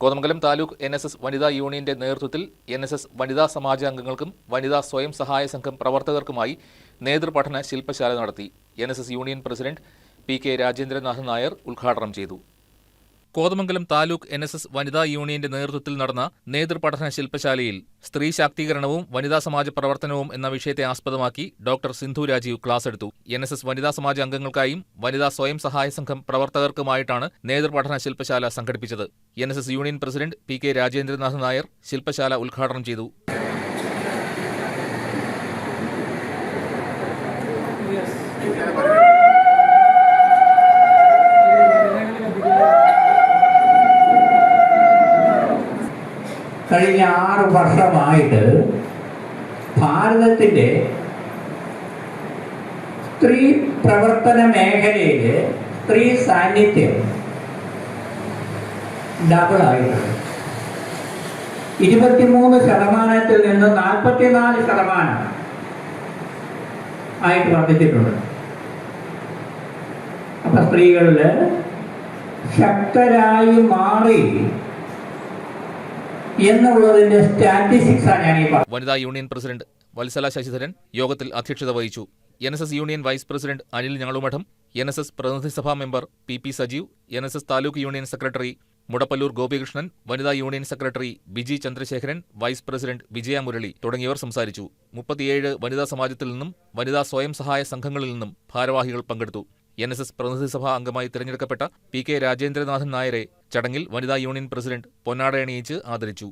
Kothamangalam taluk NSS വനിതാ യൂണിയന്റെ നേതൃത്വത്തിൽ NSS വനിതാ സമാജാംഗങ്ങൾക്കും വനിതാ സ്വയം സഹായ സംഘം പ്രവർത്തകർക്കുമായി നേതൃപഠന ശില്പശാല നടത്തി. NSS union president PK Rajendranathan Nair ഉദ്ഘാടനം ചെയ്തു. കോതമംഗലം താലൂക്ക് NSS വനിതാ യൂണിയന്റെ നേതൃത്വത്തിൽ നടന്ന നേതൃപഠന ശില്പശാലയിൽ സ്ത്രീ ശാക്തീകരണവും വനിതാ സമാജ പ്രവർത്തനവും എന്ന വിഷയത്തെ ആസ്പദമാക്കി ഡോക്ടർ സിന്ധു രാജീവ് ക്ലാസ് എടുത്തു. NSS വനിതാ സമാജ അംഗങ്ങൾക്കായും വനിതാ സ്വയം സഹായ സംഘം പ്രവർത്തകർക്കുമായിട്ടാണ് നേതൃപഠന ശില്പശാല സംഘടിപ്പിച്ചത്. NSS union president PK Rajendranathan Nair ശില്പശാല ഉദ്ഘാടനം ചെയ്തു. കഴിഞ്ഞ 6 വർഷമായിട്ട് ഭാരതത്തിൻ്റെ സ്ത്രീ പ്രവർത്തന മേഖലയിൽ സ്ത്രീ സാന്നിധ്യം ഡബിളായിട്ടുണ്ട്. 23% നിന്ന് 44% ആയിട്ട് വർദ്ധിച്ചിട്ടുണ്ട്. അപ്പം സ്ത്രീകളിൽ ശക്തരായി മാറി എന്നുള്ളതിന്റെ സ്റ്റാറ്റിസ്റ്റിക്സ് ആണ് ഞാൻ ഈ പറഞ്ഞത്. വനിതാ യൂണിയൻ പ്രസിഡന്റ് വത്സല ശശിധരൻ യോഗത്തിൽ അധ്യക്ഷത വഹിച്ചു. NSS union vice president Anil ഞങ്ങളുമഠം, NSS പ്രതിനിധി സഭാ member PP Sajeev, NSS taluk union secretary Mudappallur Gopikrishnan, വനിതാ union secretary Biji Chandrasekharan, vice president Vijaya Murali തുടങ്ങിയവർ സംസാരിച്ചു. 37 വനിതാ സമാജത്തിൽ നിന്നും വനിതാ സ്വയം സഹായ സംഘങ്ങളിൽ നിന്നും ഭാരവാഹികൾ പങ്കെടുത്തു. NSS പ്രതിനിധി സഭാ അംഗമായി തിരഞ്ഞെടുക്കപ്പെട്ട PK രാജേന്ദ്രനാഥൻ നായരെ ചടങ്ങിൽ വനിതാ യൂണിയൻ പ്രസിഡന്റ് പൊന്നാടയണിയിച്ച് ആദരിച്ചു.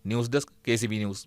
News desk KCB news.